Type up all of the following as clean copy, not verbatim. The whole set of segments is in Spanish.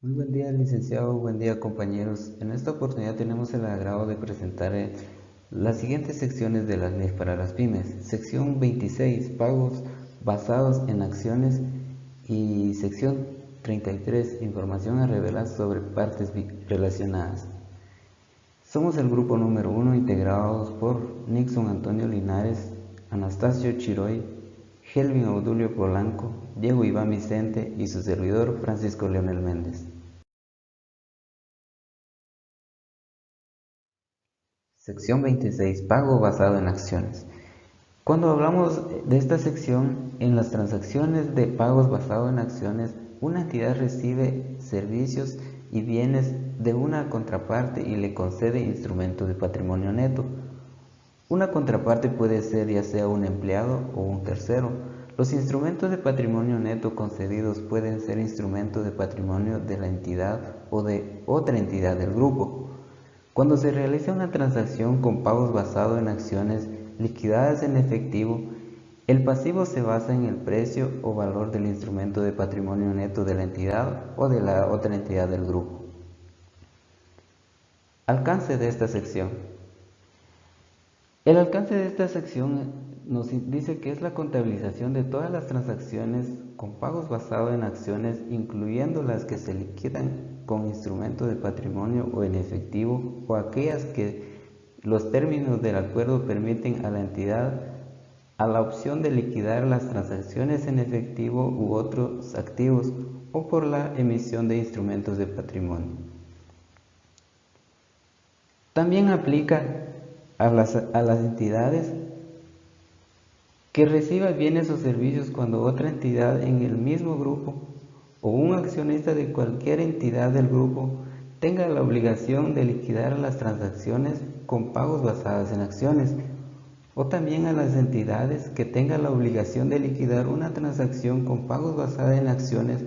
Muy buen día, licenciado. Buen día, compañeros. En esta oportunidad tenemos el agrado de presentar las siguientes secciones de la ley para las pymes. Sección 26, pagos basados en acciones, y sección 33, información a revelar sobre partes relacionadas. Somos el grupo número 1, integrados por Nixon Antonio Linares, Anastasio Chiroy, Helvin Audulio Polanco, Diego Iván Vicente y su servidor Francisco Leonel Méndez. Sección 26. Pago basado en acciones. Cuando hablamos de esta sección, en las transacciones de pagos basados en acciones, una entidad recibe servicios y bienes de una contraparte y le concede instrumentos de patrimonio neto. Una contraparte puede ser ya sea un empleado o un tercero. Los instrumentos de patrimonio neto concedidos pueden ser instrumentos de patrimonio de la entidad o de otra entidad del grupo. Cuando se realiza una transacción con pagos basados en acciones liquidadas en efectivo, el pasivo se basa en el precio o valor del instrumento de patrimonio neto de la entidad o de la otra entidad del grupo. Alcance de esta sección. El alcance de esta sección nos dice que es la contabilización de todas las transacciones con pagos basados en acciones, incluyendo las que se liquidan con instrumentos de patrimonio o en efectivo, o aquellas que los términos del acuerdo permiten a la entidad a la opción de liquidar las transacciones en efectivo u otros activos, o por la emisión de instrumentos de patrimonio. También aplica a las entidades que reciban bienes o servicios cuando otra entidad en el mismo grupo o un accionista de cualquier entidad del grupo tenga la obligación de liquidar las transacciones con pagos basados en acciones, o también a las entidades que tengan la obligación de liquidar una transacción con pagos basados en acciones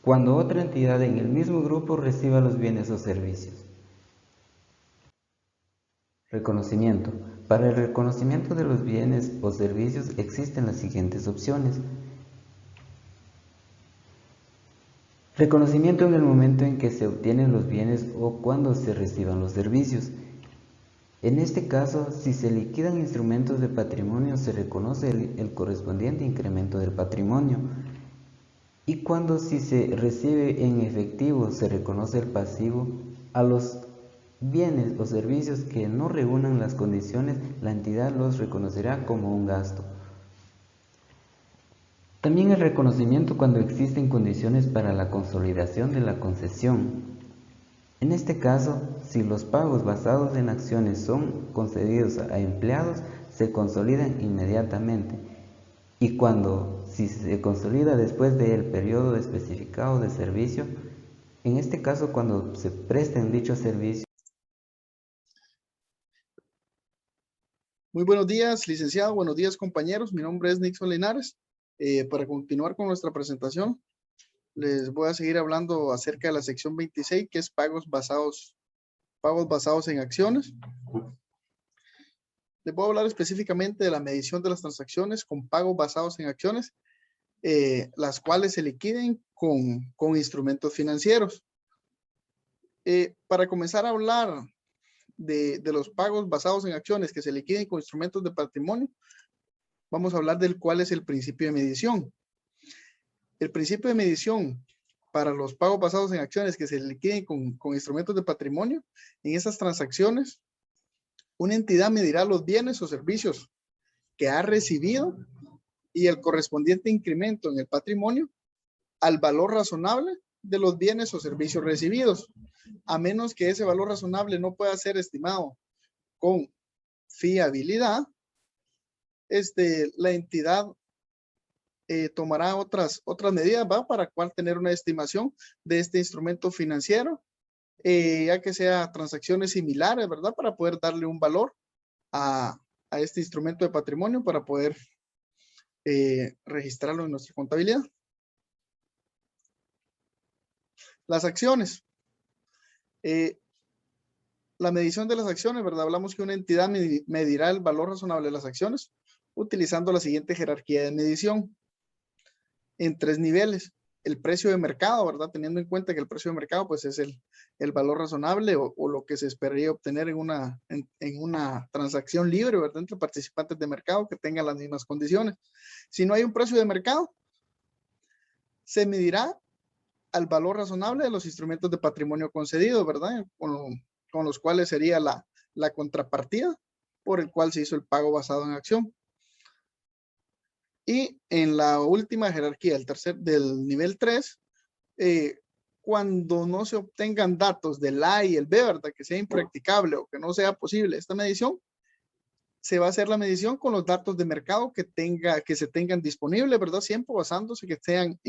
cuando otra entidad en el mismo grupo reciba los bienes o servicios. Reconocimiento. Para el reconocimiento de los bienes o servicios existen las siguientes opciones. Reconocimiento en el momento en que se obtienen los bienes o cuando se reciban los servicios. En este caso, si se liquidan instrumentos de patrimonio, se reconoce el correspondiente incremento del patrimonio. Y cuando si se recibe en efectivo, se reconoce el pasivo. A los bienes o servicios que no reúnan las condiciones, la entidad los reconocerá como un gasto. También el reconocimiento cuando existen condiciones para la consolidación de la concesión. En este caso, si los pagos basados en acciones son concedidos a empleados, se consolidan inmediatamente. Y si se consolida después del periodo especificado de servicio, en este caso cuando se presten dichos servicios. Muy buenos días, licenciado. Buenos días, compañeros. Mi nombre es Nixon Linares. Para continuar con nuestra presentación, les voy a seguir hablando acerca de la sección 26, que es pagos basados en acciones. Les voy a hablar específicamente de la medición de las transacciones con pagos basados en acciones, las cuales se liquiden con instrumentos financieros. Para comenzar a hablar de los pagos basados en acciones que se liquiden con instrumentos de patrimonio, vamos a hablar del cuál es el principio de medición. El principio de medición para los pagos basados en acciones que se liquiden con instrumentos de patrimonio, en esas transacciones, una entidad medirá los bienes o servicios que ha recibido y el correspondiente incremento en el patrimonio al valor razonable de los bienes o servicios recibidos, a menos que ese valor razonable no pueda ser estimado con fiabilidad. La entidad tomará otras medidas para cual tener una estimación de este instrumento financiero, ya que sea transacciones similares, ¿verdad? Para poder darle un valor a este instrumento de patrimonio para poder registrarlo en nuestra contabilidad. Las acciones. La medición de las acciones, ¿verdad? Hablamos que una entidad medirá el valor razonable de las acciones utilizando la siguiente jerarquía de medición en 3 niveles. el precio de mercado, ¿verdad? Teniendo en cuenta que el precio de mercado pues es el valor razonable o lo que se esperaría obtener en una transacción libre, ¿verdad? Entre participantes de mercado que tengan las mismas condiciones. Si no hay un precio de mercado, se medirá al valor razonable de los instrumentos de patrimonio concedido, ¿verdad? Con los cuales sería la contrapartida por el cual se hizo el pago basado en acción. Y en la última jerarquía, del nivel 3, cuando no se obtengan datos del A y el B, ¿verdad? Que sea impracticable o que no sea posible esta medición, se va a hacer la medición con los datos de mercado que se tengan disponibles, ¿verdad? Siempre basándose que sean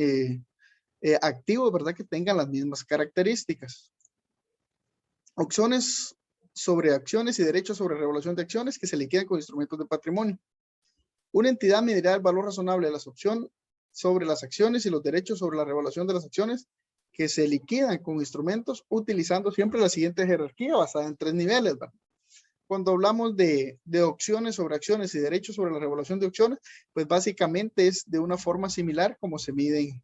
activos, ¿verdad? Que tengan las mismas características. Opciones sobre acciones y derechos sobre revaluación de acciones que se liquidan con instrumentos de patrimonio. Una entidad medirá el valor razonable de las opciones sobre las acciones y los derechos sobre la revaluación de las acciones que se liquidan con instrumentos utilizando siempre la siguiente jerarquía basada en 3 niveles, ¿verdad? Cuando hablamos de opciones sobre acciones y derechos sobre la revaluación de opciones, pues básicamente es de una forma similar como se miden,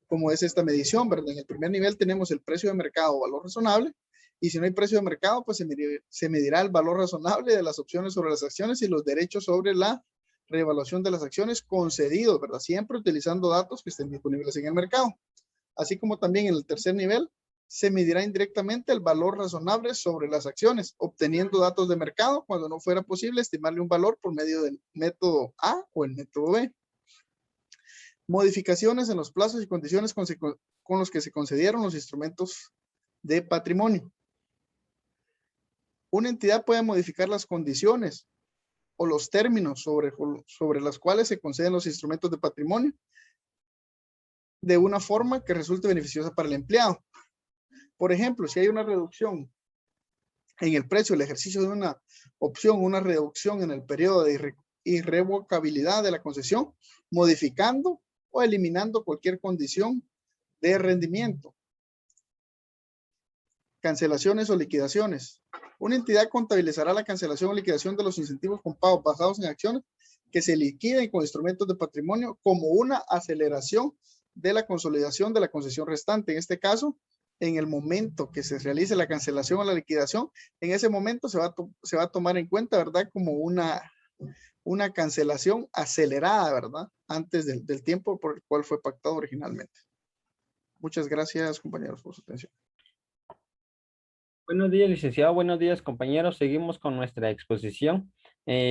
como es esta medición, ¿verdad? En el primer nivel tenemos el precio de mercado o valor razonable, y si no hay precio de mercado, pues se medirá el valor razonable de las opciones sobre las acciones y los derechos sobre la revaluación de las acciones concedidos, ¿verdad? Siempre utilizando datos que estén disponibles en el mercado. Así como también en el tercer nivel, se medirá indirectamente el valor razonable sobre las acciones, obteniendo datos de mercado cuando no fuera posible estimarle un valor por medio del método A o el método B. Modificaciones en los plazos y condiciones con los que se concedieron los instrumentos de patrimonio. Una entidad puede modificar las condiciones o los términos sobre las cuales se conceden los instrumentos de patrimonio de una forma que resulte beneficiosa para el empleado. Por ejemplo, si hay una reducción en el precio del ejercicio de una opción, una reducción en el periodo de irrevocabilidad de la concesión, modificando o eliminando cualquier condición de rendimiento. Cancelaciones o liquidaciones. Una entidad contabilizará la cancelación o liquidación de los incentivos con pagos basados en acciones que se liquiden con instrumentos de patrimonio como una aceleración de la consolidación de la concesión restante. En este caso, en el momento que se realice la cancelación o la liquidación, en ese momento se va a tomar en cuenta, ¿verdad? Como una cancelación acelerada, ¿verdad? Antes del tiempo por el cual fue pactado originalmente. Muchas gracias, compañeros, por su atención. Buenos días, licenciado. Buenos días, compañeros. Seguimos con nuestra exposición.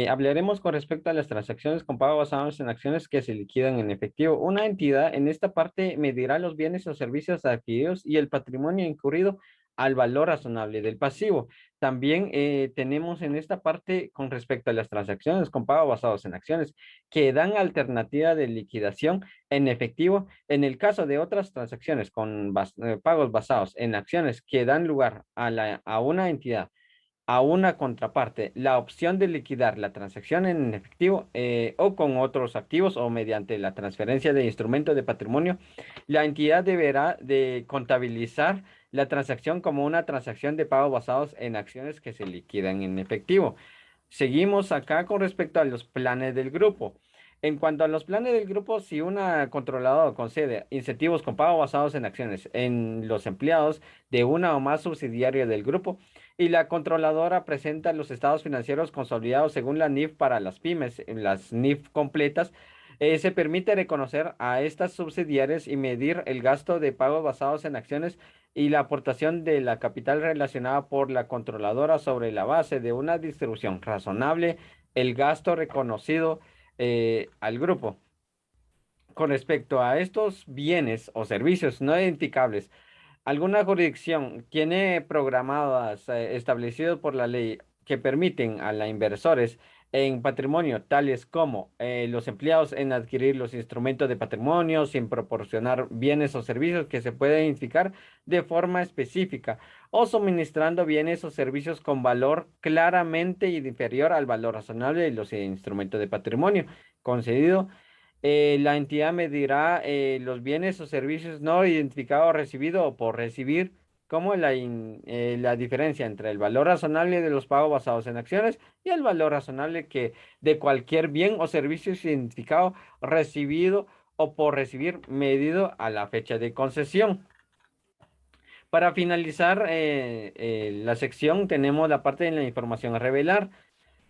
Hablaremos con respecto a las transacciones con pago basados en acciones que se liquidan en efectivo. Una entidad en esta parte medirá los bienes o servicios adquiridos y el patrimonio incurrido al valor razonable del pasivo. También tenemos en esta parte con respecto a las transacciones con pago basados en acciones que dan alternativa de liquidación en efectivo. En el caso de otras transacciones con pagos basados en acciones que dan lugar a una entidad, a una contraparte, la opción de liquidar la transacción en efectivo o con otros activos o mediante la transferencia de instrumentos de patrimonio, la entidad deberá de contabilizar la transacción como una transacción de pago basados en acciones que se liquidan en efectivo. Seguimos acá con respecto a los planes del grupo. En cuanto a los planes del grupo, si una controladora concede incentivos con pago basados en acciones en los empleados de una o más subsidiarias del grupo y la controladora presenta los estados financieros consolidados según la NIF para las pymes, las NIF completas, se permite reconocer a estas subsidiarias y medir el gasto de pagos basados en acciones y la aportación de la capital relacionada por la controladora sobre la base de una distribución razonable, el gasto reconocido al grupo. Con respecto a estos bienes o servicios no identificables, alguna jurisdicción tiene programadas establecidos por la ley que permiten a los inversores en patrimonio, tales como los empleados en adquirir los instrumentos de patrimonio sin proporcionar bienes o servicios que se pueden identificar de forma específica o suministrando bienes o servicios con valor claramente inferior al valor razonable de los instrumentos de patrimonio concedido. La entidad medirá los bienes o servicios no identificados recibido o por recibir, como la diferencia entre el valor razonable de los pagos basados en acciones y el valor razonable que de cualquier bien o servicio identificado recibido o por recibir medido a la fecha de concesión. Para finalizar la sección, tenemos la parte de la información a revelar.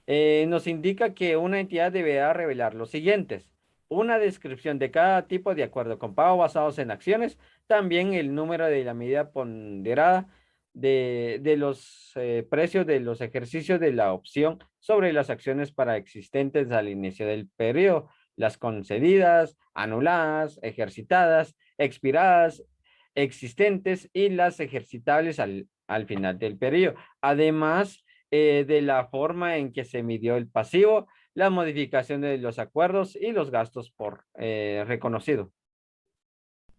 Nos indica que una entidad deberá revelar los siguientes: una descripción de cada tipo de acuerdo con pago basados en acciones, también el número de la medida ponderada de los precios de los ejercicios de la opción sobre las acciones para existentes al inicio del periodo, las concedidas, anuladas, ejercitadas, expiradas, existentes y las ejercitables al final del periodo. Además, de la forma en que se midió el pasivo, la modificación de los acuerdos y los gastos por reconocido.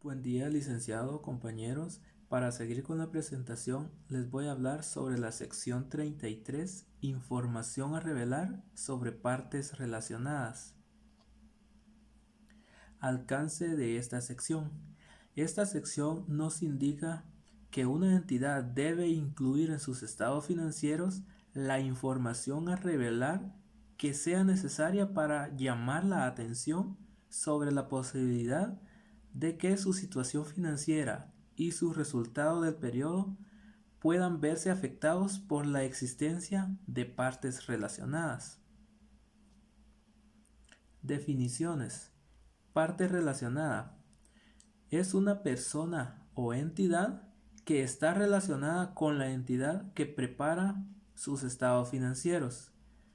Buen día, licenciado, compañeros. Para seguir con la presentación, les voy a hablar sobre la sección 33, información a revelar sobre partes relacionadas. Alcance de esta sección. Esta sección nos indica que una entidad debe incluir en sus estados financieros la información a revelar que sea necesaria para llamar la atención sobre la posibilidad de que su situación financiera y sus resultados del periodo puedan verse afectados por la existencia de partes relacionadas. Definiciones. Parte relacionada es una persona o entidad que está relacionada con la entidad que prepara sus estados financieros.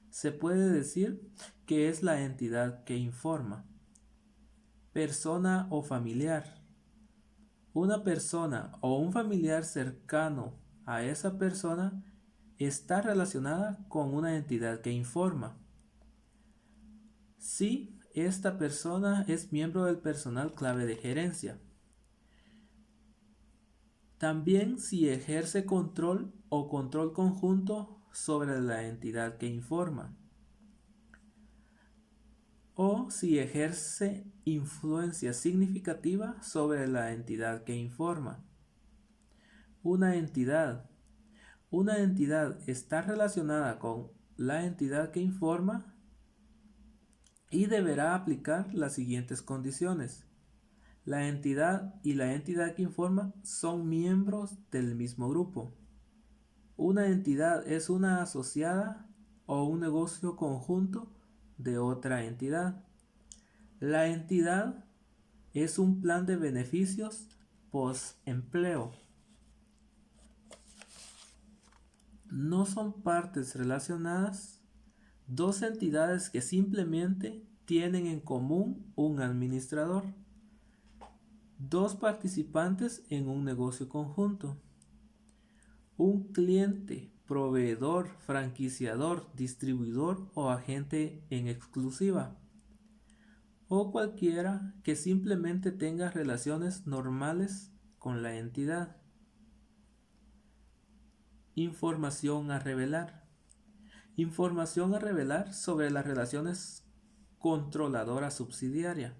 Se puede decir que es la entidad que informa. Persona o familiar. Una persona o un familiar cercano a esa persona está relacionada con una entidad que informa. Si esta persona es miembro del personal clave de gerencia. También si ejerce control o control conjunto sobre la entidad que informa. O si ejerce influencia significativa sobre la entidad que informa. Una entidad está relacionada con la entidad que informa y deberá aplicar las siguientes condiciones. La entidad y la entidad que informa son miembros del mismo grupo. Una entidad es una asociada o un negocio conjunto de otra entidad. La entidad es un plan de beneficios post-empleo. No son partes relacionadas dos entidades que simplemente tienen en común un administrador. Dos participantes en un negocio conjunto. Un cliente, proveedor, franquiciador, distribuidor o agente en exclusiva. O cualquiera que simplemente tenga relaciones normales con la entidad. Información a revelar. Información a revelar sobre las relaciones controladora subsidiaria.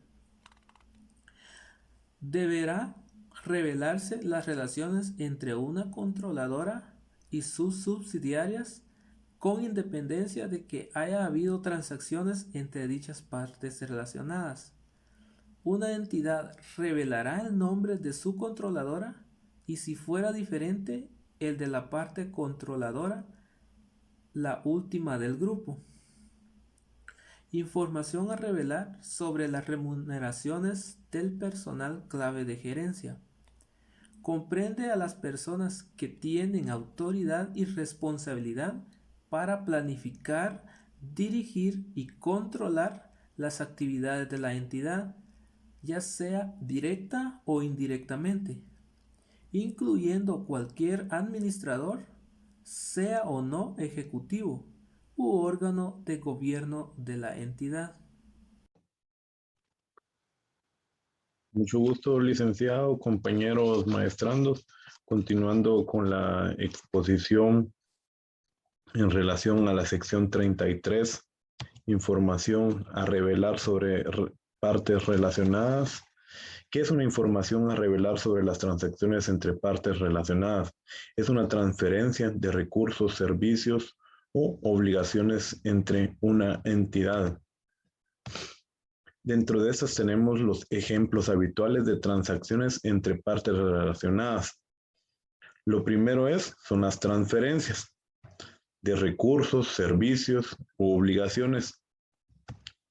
Deberá revelarse las relaciones entre una controladora y sus subsidiarias con independencia de que haya habido transacciones entre dichas partes relacionadas. Una entidad revelará el nombre de su controladora y, si fuera diferente, el de la parte controladora, la última del grupo. Información a revelar sobre las remuneraciones del personal clave de gerencia. Comprende a las personas que tienen autoridad y responsabilidad para planificar, dirigir y controlar las actividades de la entidad, ya sea directa o indirectamente, incluyendo cualquier administrador, sea o no ejecutivo u órgano de gobierno de la entidad. Mucho gusto, licenciado, compañeros maestrandos. Continuando con la exposición en relación a la sección 33, información a revelar sobre partes relacionadas. ¿Qué es una información a revelar sobre las transacciones entre partes relacionadas? Es una transferencia de recursos, servicios o obligaciones entre una entidad. Dentro de estas tenemos los ejemplos habituales de transacciones entre partes relacionadas. Lo primero son las transferencias de recursos, servicios u obligaciones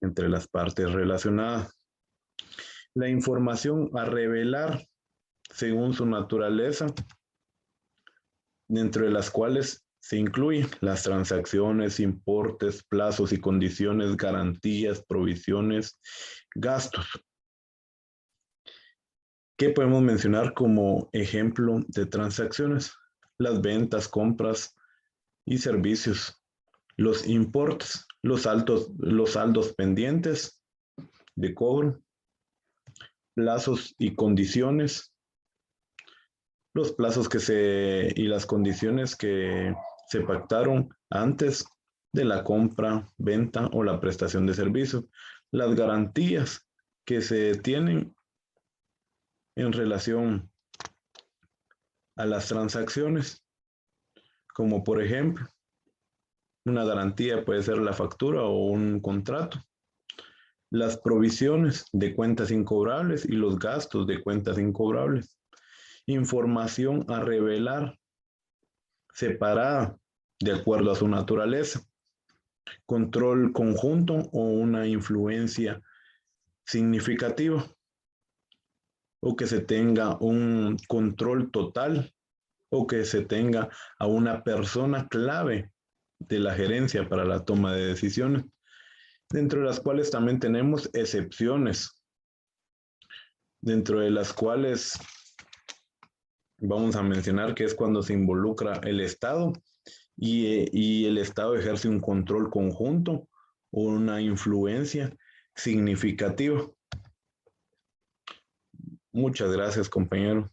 entre las partes relacionadas. La información a revelar según su naturaleza, dentro de las cuales se incluyen las transacciones, importes, plazos y condiciones, garantías, provisiones, gastos. ¿Qué podemos mencionar como ejemplo de transacciones? Las ventas, compras y servicios, los importes, los saldos pendientes de cobro, plazos y condiciones, los plazos y las condiciones que se pactaron antes de la compra, venta o la prestación de servicios, las garantías que se tienen en relación a las transacciones, como por ejemplo, una garantía puede ser la factura o un contrato, las provisiones de cuentas incobrables y los gastos de cuentas incobrables, información a revelar separada de acuerdo a su naturaleza, control conjunto o una influencia significativa, o que se tenga un control total, o que se tenga a una persona clave de la gerencia para la toma de decisiones, dentro de las cuales también tenemos excepciones, dentro de las cuales vamos a mencionar que es cuando se involucra el Estado y el Estado ejerce un control conjunto o una influencia significativa. Muchas gracias, compañero.